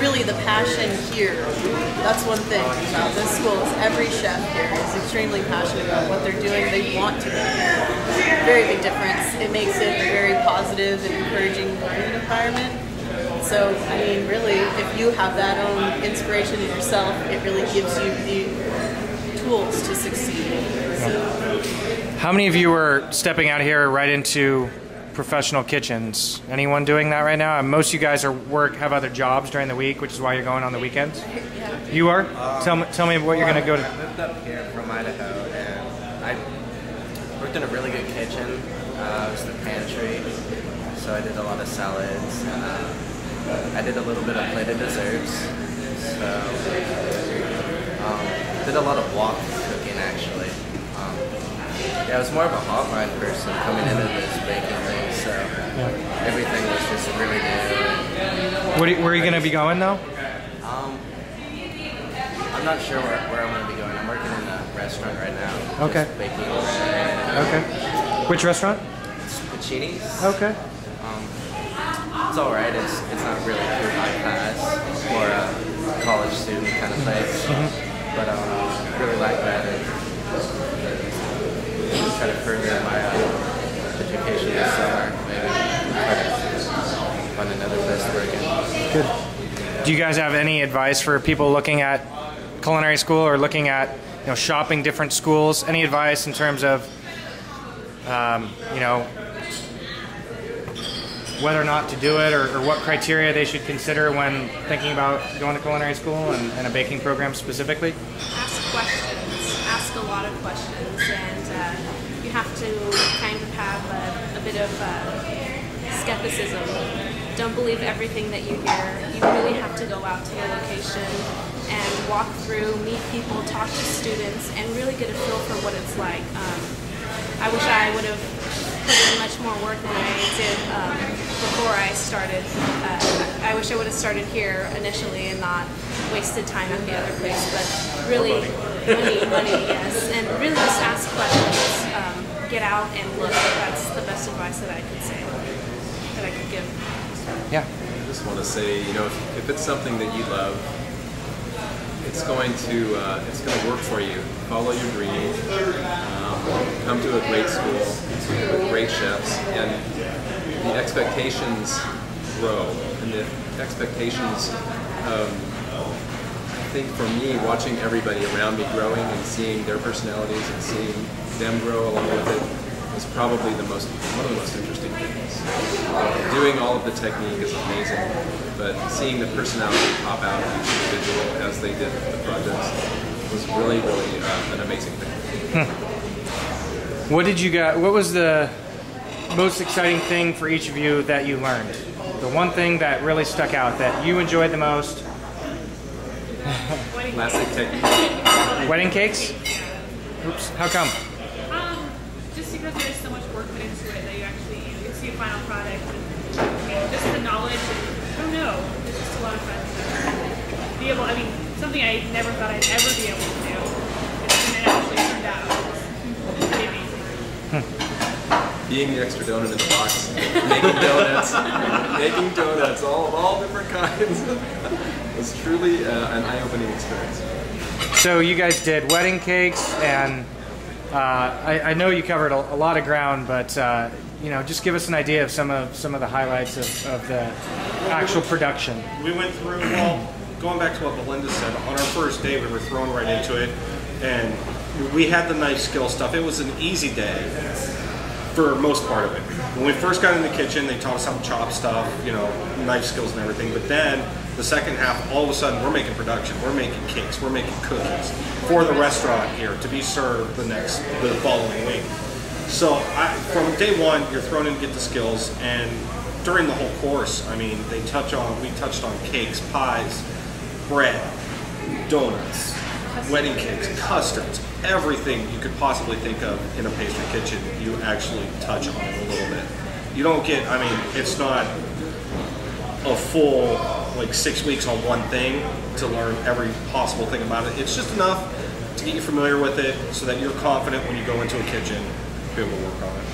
really the passion here, that's one thing about this school, is every chef here is extremely passionate about what they're doing. They want to be here. Very big difference. It makes it a very positive and encouraging learning environment. So, I mean, really, if you have that own inspiration in yourself, it really gives you the tools to succeed. So. How many of you are stepping out here right into professional kitchens? Anyone doing that right now? Most of you guys have other jobs during the week, which is why you're going on the weekends. Yeah. You are? Tell me what you're going to go to. I moved up here from Idaho, and I worked in a really good kitchen. It was the Pastry, so I did a lot of salads. I did a little bit of plated desserts. So did a lot of wok cooking actually. Yeah, I was more of a hotline person coming into this baking thing, so everything was just really new. Where are you going to be going though? I'm not sure where I'm going to be going. I'm working in a restaurant right now. Okay. Just baking bread. Okay. Which restaurant? Pachini's. Okay. It's alright. It's not really too high class for a college student kind of place, but I really like that. And try to further my education this summer. Maybe try to find another place to work in. Good. Do you guys have any advice for people looking at culinary school or looking at shopping different schools? Any advice in terms of whether or not to do it, or what criteria they should consider when thinking about going to culinary school and a baking program specifically? Ask questions. Ask a lot of questions, and you have to kind of have a bit of skepticism. Don't believe everything that you hear. You really have to go out to your location and walk through, meet people, talk to students, and really get a feel for what it's like. I wish I would have put in much more work than I did before I started. I wish I would have started here initially and not wasted time at the other place. But really, money, yes. And really just ask questions. Get out and look. That's the best advice that I could say, that I could give. Yeah. I just want to say, if it's something that you love, it's going to work for you. Follow your dream. Come to a great school with great chefs, and the expectations grow. And the expectations, I think for me, watching everybody around me growing and seeing their personalities and seeing them grow along with it was probably one of the most interesting things. Doing all of the technique is amazing, but seeing the personality pop out of each individual as they did the projects was really an amazing thing. What was the most exciting thing for each of you that you learned? The one thing that really stuck out that you enjoyed the most? Classic technique. Wedding cakes? Oops, how come? Just because there's so much work put into it that you can see a final product, and just the knowledge, I don't know, it's just a lot of fun to be able, something I never thought I'd ever be able to do, and it actually turned out. It's pretty amazing. Being the extra donut in the box, making donuts, all different kinds. It was truly an eye-opening experience. So you guys did wedding cakes, and I know you covered a lot of ground, but just give us an idea of some of the highlights of the actual production. We went through, going back to what Belinda said, on our first day we were thrown right into it, and we had the knife skill stuff. It was an easy day for most part of it. When we first got in the kitchen, they taught us how to chop stuff, knife skills and everything, but then the second half, all of a sudden, we're making production, we're making cakes, we're making cookies for the restaurant here to be served the following week. So from day one, you're thrown in to get the skills, and during the whole course, we touched on cakes, pies, bread, donuts, wedding cakes, custards, everything you could possibly think of in a pastry kitchen, you actually touch on it a little bit. You don't get, it's not a full 6 weeks on one thing to learn every possible thing about it. It's just enough to get you familiar with it so that you're confident when you go into a kitchen to be able to work on it.